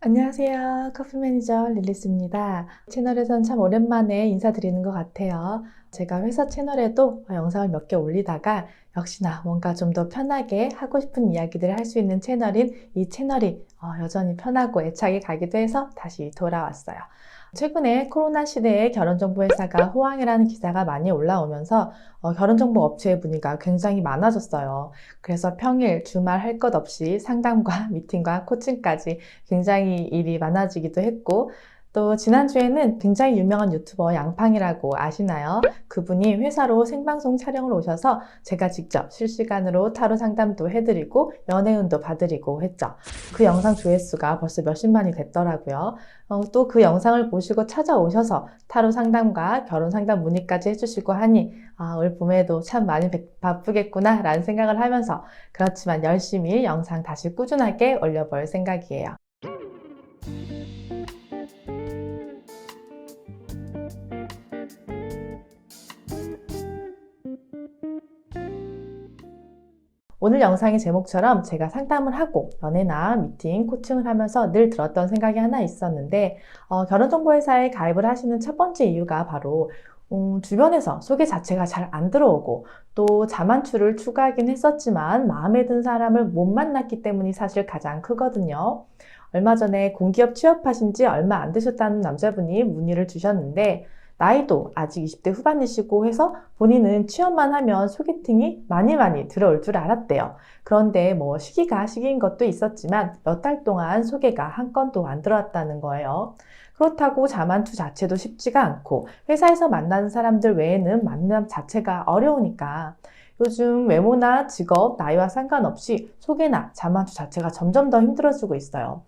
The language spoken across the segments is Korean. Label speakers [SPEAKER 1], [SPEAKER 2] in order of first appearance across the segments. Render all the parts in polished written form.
[SPEAKER 1] 안녕하세요. 커피 매니저 릴리스입니다. 채널에선 참 오랜만에 인사드리는 것 같아요. 제가 회사 채널에도 영상을 몇 개 올리다가 역시나 뭔가 좀 더 편하게 하고 싶은 이야기들을 할 수 있는 채널인 이 채널이 여전히 편하고 애착이 가기도 해서 다시 돌아왔어요. 최근에 코로나 시대에 결혼정보회사가 호황이라는 기사가 많이 올라오면서 결혼정보 업체의 문의가 굉장히 많아졌어요. 그래서 평일, 주말 할 것 없이 상담과 미팅과 코칭까지 굉장히 일이 많아지기도 했고, 또 지난주에는 굉장히 유명한 유튜버 양팡이라고 아시나요? 그분이 회사로 생방송 촬영을 오셔서 제가 직접 실시간으로 타로 상담도 해드리고 연애운도 봐드리고 했죠. 그 영상 조회수가 벌써 몇십만이 됐더라고요. 또 그 영상을 보시고 찾아오셔서 타로 상담과 결혼 상담 문의까지 해주시고 하니 올 봄에도 참 많이 바쁘겠구나 라는 생각을 하면서 그렇지만 열심히 영상 다시 꾸준하게 올려볼 생각이에요. 오늘 영상의 제목처럼 제가 상담을 하고 연애나 미팅, 코칭을 하면서 늘 들었던 생각이 하나 있었는데 결혼정보회사에 가입을 하시는 첫 번째 이유가 바로 주변에서 소개 자체가 잘 안 들어오고 또 자만추를 추구하긴 했었지만 마음에 든 사람을 못 만났기 때문이 사실 가장 크거든요. 얼마 전에 공기업 취업하신 지 얼마 안 되셨다는 남자분이 문의를 주셨는데 나이도 아직 20대 후반이시고 해서 본인은 취업만 하면 소개팅이 많이 들어올 줄 알았대요. 그런데 시기가 시기인 것도 있었지만 몇 달 동안 소개가 한 건도 안 들어왔다는 거예요. 그렇다고 자만추 자체도 쉽지가 않고 회사에서 만나는 사람들 외에는 만남 자체가 어려우니까 요즘 외모나 직업, 나이와 상관없이 소개나 자만추 자체가 점점 더 힘들어지고 있어요.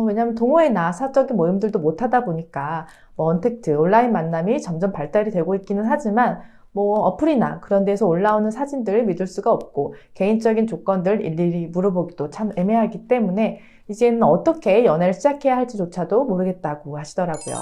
[SPEAKER 1] 왜냐면 동호회나 사적인 모임들도 못하다 보니까 언택트, 온라인 만남이 점점 발달이 되고 있기는 하지만 어플이나 그런 데서 올라오는 사진들 믿을 수가 없고 개인적인 조건들 일일이 물어보기도 참 애매하기 때문에 이제는 어떻게 연애를 시작해야 할지조차도 모르겠다고 하시더라고요.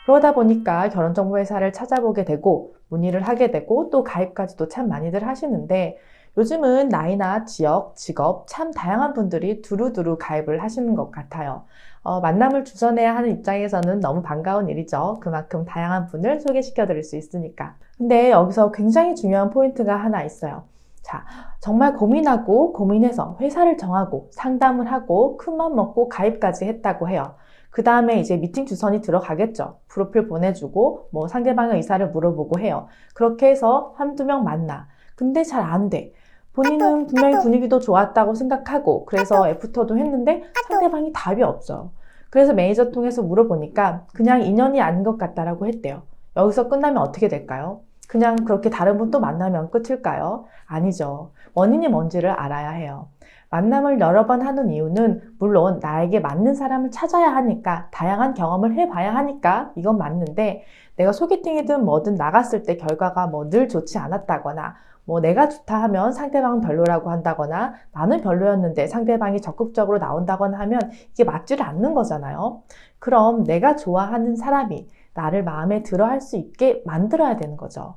[SPEAKER 1] 그러다 보니까 결혼정보회사를 찾아보게 되고 문의를 하게 되고 또 가입까지도 참 많이들 하시는데 요즘은 나이나 지역, 직업 참 다양한 분들이 두루두루 가입을 하시는 것 같아요. 만남을 주선해야 하는 입장에서는 너무 반가운 일이죠. 그만큼 다양한 분을 소개시켜 드릴 수 있으니까. 근데 여기서 굉장히 중요한 포인트가 하나 있어요. 자, 정말 고민하고 고민해서 회사를 정하고 상담을 하고 큰맘 먹고 가입까지 했다고 해요. 그 다음에 이제 미팅 주선이 들어가겠죠. 프로필 보내주고 상대방의 의사를 물어보고 해요. 그렇게 해서 한두 명 만나. 근데 잘 안 돼. 본인은 분명히 분위기도 좋았다고 생각하고 그래서 애프터도 했는데 상대방이 답이 없어요. 그래서 매니저 통해서 물어보니까 그냥 인연이 아닌 것 같다라고 했대요. 여기서 끝나면 어떻게 될까요? 그냥 그렇게 다른 분 또 만나면 끝일까요? 아니죠. 원인이 뭔지를 알아야 해요. 만남을 여러 번 하는 이유는 물론 나에게 맞는 사람을 찾아야 하니까 다양한 경험을 해봐야 하니까 이건 맞는데 내가 소개팅이든 뭐든 나갔을 때 결과가 늘 좋지 않았다거나 내가 좋다 하면 상대방은 별로라고 한다거나 나는 별로였는데 상대방이 적극적으로 나온다거나 하면 이게 맞지를 않는 거잖아요. 그럼 내가 좋아하는 사람이 나를 마음에 들어 할 수 있게 만들어야 되는 거죠.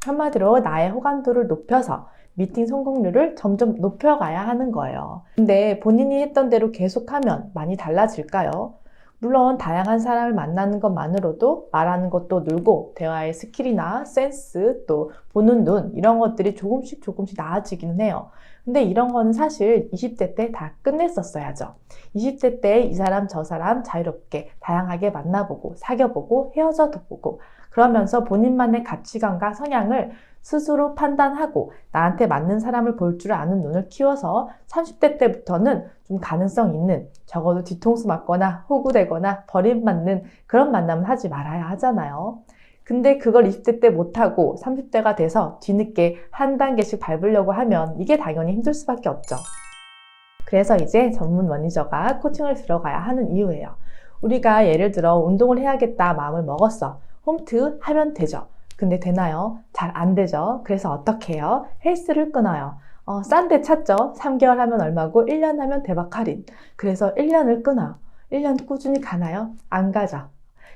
[SPEAKER 1] 한마디로 나의 호감도를 높여서 미팅 성공률을 점점 높여가야 하는 거예요. 근데 본인이 했던 대로 계속하면 많이 달라질까요? 물론 다양한 사람을 만나는 것만으로도 말하는 것도 늘고 대화의 스킬이나 센스 또 보는 눈 이런 것들이 조금씩 나아지기는 해요. 근데 이런 거는 사실 20대 때 다 끝냈었어야죠. 20대 때 이 사람 저 사람 자유롭게 다양하게 만나보고 사귀어보고 헤어져도 보고 그러면서 본인만의 가치관과 성향을 스스로 판단하고 나한테 맞는 사람을 볼 줄 아는 눈을 키워서 30대 때부터는 좀 가능성 있는 적어도 뒤통수 맞거나 호구되거나 버림받는 그런 만남은 하지 말아야 하잖아요. 근데 그걸 20대 때 못하고 30대가 돼서 뒤늦게 한 단계씩 밟으려고 하면 이게 당연히 힘들 수밖에 없죠. 그래서 이제 전문 매니저가 코칭을 들어가야 하는 이유예요. 우리가 예를 들어 운동을 해야겠다 마음을 먹었어. 홈트 하면 되죠. 근데 되나요? 잘 안 되죠. 그래서 어떻게 해요? 헬스를 끊어요. 싼 데 찾죠. 3개월 하면 얼마고 1년 하면 대박 할인. 그래서 1년을 끊어요. 1년 꾸준히 가나요? 안 가죠.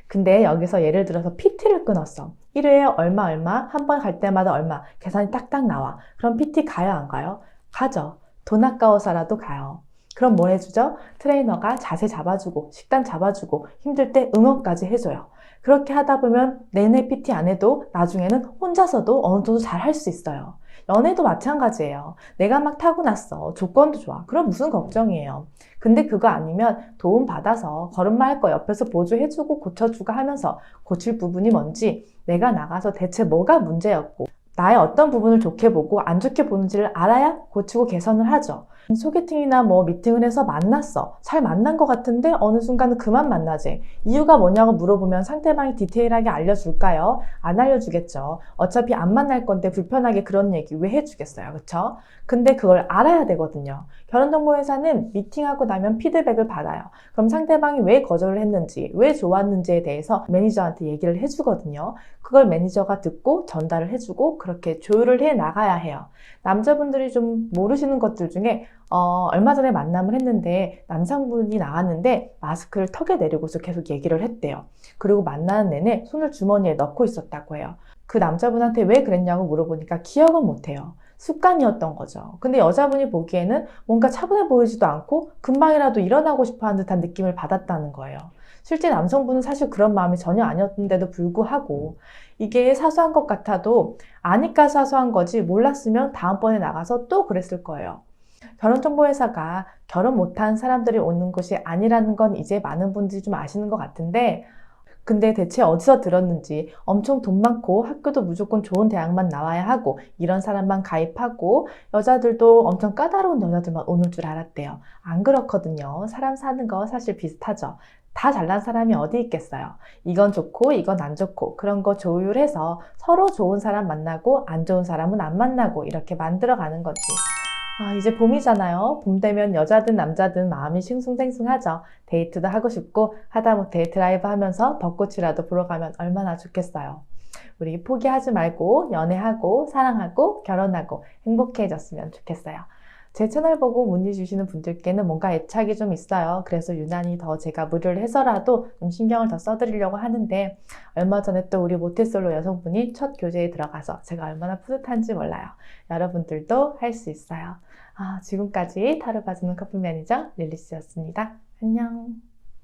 [SPEAKER 1] 근데 여기서 예를 들어서 PT를 끊었어. 1회에 얼마 한 번 갈 때마다 얼마 계산이 딱딱 나와. 그럼 PT 가요 안 가요? 가죠. 돈 아까워서라도 가요. 그럼 뭘 해주죠? 트레이너가 자세 잡아주고 식단 잡아주고 힘들 때 응원까지 해줘요. 그렇게 하다 보면 내내 PT 안 해도 나중에는 혼자서도 어느 정도 잘 할 수 있어요. 연애도 마찬가지예요. 내가 막 타고났어. 조건도 좋아. 그럼 무슨 걱정이에요. 근데 그거 아니면 도움 받아서 걸음마 할 거 옆에서 보조해주고 고쳐주고 하면서 고칠 부분이 뭔지 내가 나가서 대체 뭐가 문제였고 나의 어떤 부분을 좋게 보고 안 좋게 보는지를 알아야 고치고 개선을 하죠. 소개팅이나 뭐 미팅을 해서 만났어. 잘 만난 것 같은데 어느 순간은 그만 만나지. 이유가 뭐냐고 물어보면 상대방이 디테일하게 알려줄까요? 안 알려주겠죠. 어차피 안 만날 건데 불편하게 그런 얘기 왜 해주겠어요. 그쵸? 근데 그걸 알아야 되거든요. 결혼정보회사는 미팅하고 나면 피드백을 받아요. 그럼 상대방이 왜 거절을 했는지, 왜 좋았는지에 대해서 매니저한테 얘기를 해주거든요. 그걸 매니저가 듣고 전달을 해주고 그렇게 조율을 해 나가야 해요. 남자분들이 좀 모르시는 것들 중에 얼마 전에 만남을 했는데 남성분이 나왔는데 마스크를 턱에 내리고서 계속 얘기를 했대요. 그리고 만나는 내내 손을 주머니에 넣고 있었다고 해요. 그 남자분한테 왜 그랬냐고 물어보니까 기억은 못해요. 습관이었던 거죠. 근데 여자분이 보기에는 뭔가 차분해 보이지도 않고 금방이라도 일어나고 싶어 하는 듯한 느낌을 받았다는 거예요. 실제 남성분은 사실 그런 마음이 전혀 아니었는데도 불구하고 이게 사소한 것 같아도 아니까 사소한 거지 몰랐으면 다음번에 나가서 또 그랬을 거예요. 결혼정보회사가 결혼 못한 사람들이 오는 곳이 아니라는 건 이제 많은 분들이 좀 아시는 것 같은데 근데 대체 어디서 들었는지 엄청 돈 많고 학교도 무조건 좋은 대학만 나와야 하고 이런 사람만 가입하고 여자들도 엄청 까다로운 여자들만 오는 줄 알았대요. 안 그렇거든요. 사람 사는 거 사실 비슷하죠. 다 잘난 사람이 어디 있겠어요. 이건 좋고 이건 안 좋고 그런 거 조율해서 서로 좋은 사람 만나고 안 좋은 사람은 안 만나고 이렇게 만들어가는 거지. 이제 봄이잖아요. 봄 되면 여자든 남자든 마음이 싱숭생숭하죠. 데이트도 하고 싶고 하다못해 드라이브 하면서 벚꽃이라도 보러 가면 얼마나 좋겠어요. 우리 포기하지 말고 연애하고 사랑하고 결혼하고 행복해졌으면 좋겠어요. 제 채널 보고 문의 주시는 분들께는 뭔가 애착이 좀 있어요. 그래서 유난히 더 제가 무료를 해서라도 좀 신경을 더 써드리려고 하는데 얼마 전에 또 우리 모태솔로 여성분이 첫 교제에 들어가서 제가 얼마나 뿌듯한지 몰라요. 여러분들도 할 수 있어요. 지금까지 타로 봐주는 커플 매니저 릴리스였습니다. 안녕.